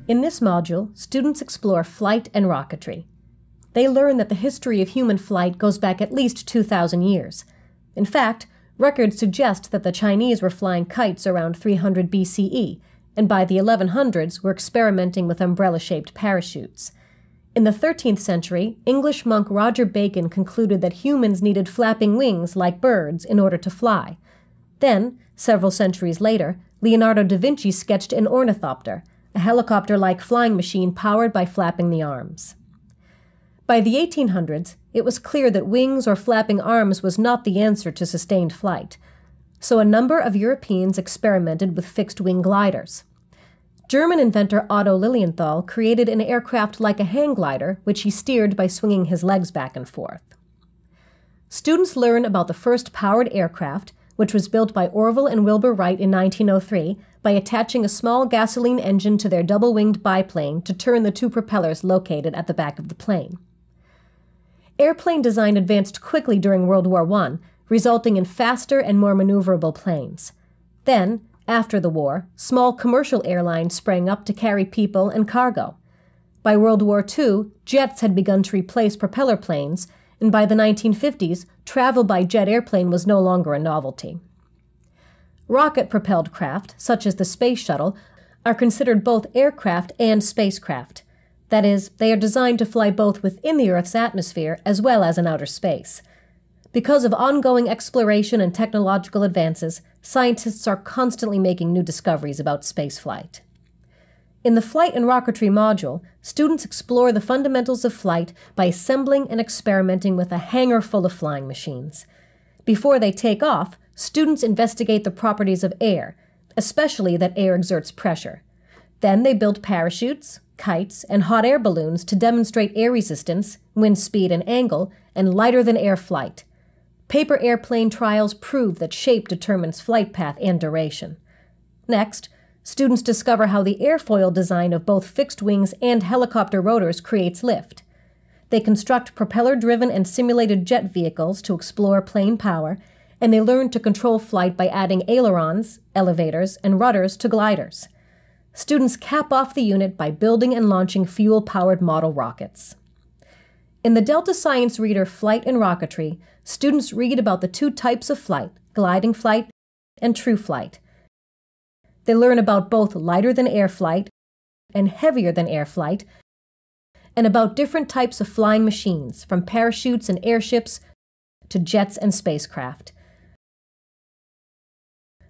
In this module, students explore flight and rocketry. They learn that the history of human flight goes back at least 2,000 years. In fact, records suggest that the Chinese were flying kites around 300 BCE, and by the 1100s were experimenting with umbrella-shaped parachutes. In the 13th century, English monk Roger Bacon concluded that humans needed flapping wings like birds in order to fly. Then, several centuries later, Leonardo da Vinci sketched an ornithopter, a helicopter-like flying machine powered by flapping the arms. By the 1800s, it was clear that wings or flapping arms was not the answer to sustained flight, so a number of Europeans experimented with fixed-wing gliders. German inventor Otto Lilienthal created an aircraft like a hang glider, which he steered by swinging his legs back and forth. Students learn about the first powered aircraft, which was built by Orville and Wilbur Wright in 1903 by attaching a small gasoline engine to their double-winged biplane to turn the two propellers located at the back of the plane. Airplane design advanced quickly during World War I, resulting in faster and more maneuverable planes. Then, after the war, small commercial airlines sprang up to carry people and cargo. By World War II, jets had begun to replace propeller planes, and by the 1950s, travel by jet airplane was no longer a novelty. Rocket-propelled craft, such as the Space Shuttle, are considered both aircraft and spacecraft. That is, they are designed to fly both within the Earth's atmosphere as well as in outer space. Because of ongoing exploration and technological advances, scientists are constantly making new discoveries about spaceflight. In the Flight and Rocketry module, students explore the fundamentals of flight by assembling and experimenting with a hangar full of flying machines. Before they take off, students investigate the properties of air, especially that air exerts pressure. Then they build parachutes, kites, and hot air balloons to demonstrate air resistance, wind speed and angle, and lighter-than-air flight. Paper airplane trials prove that shape determines flight path and duration. Next, students discover how the airfoil design of both fixed wings and helicopter rotors creates lift. They construct propeller-driven and simulated jet vehicles to explore plane power, and they learn to control flight by adding ailerons, elevators, and rudders to gliders. Students cap off the unit by building and launching fuel-powered model rockets. In the Delta Science Reader Flight and Rocketry, students read about the two types of flight, gliding flight and true flight. They learn about both lighter-than-air flight and heavier-than-air flight, and about different types of flying machines, from parachutes and airships to jets and spacecraft.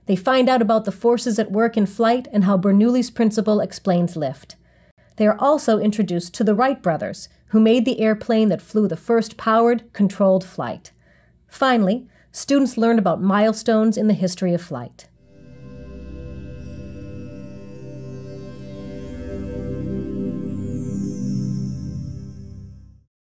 They find out about the forces at work in flight and how Bernoulli's principle explains lift. They are also introduced to the Wright brothers, who made the airplane that flew the first powered, controlled flight. Finally, students learn about milestones in the history of flight.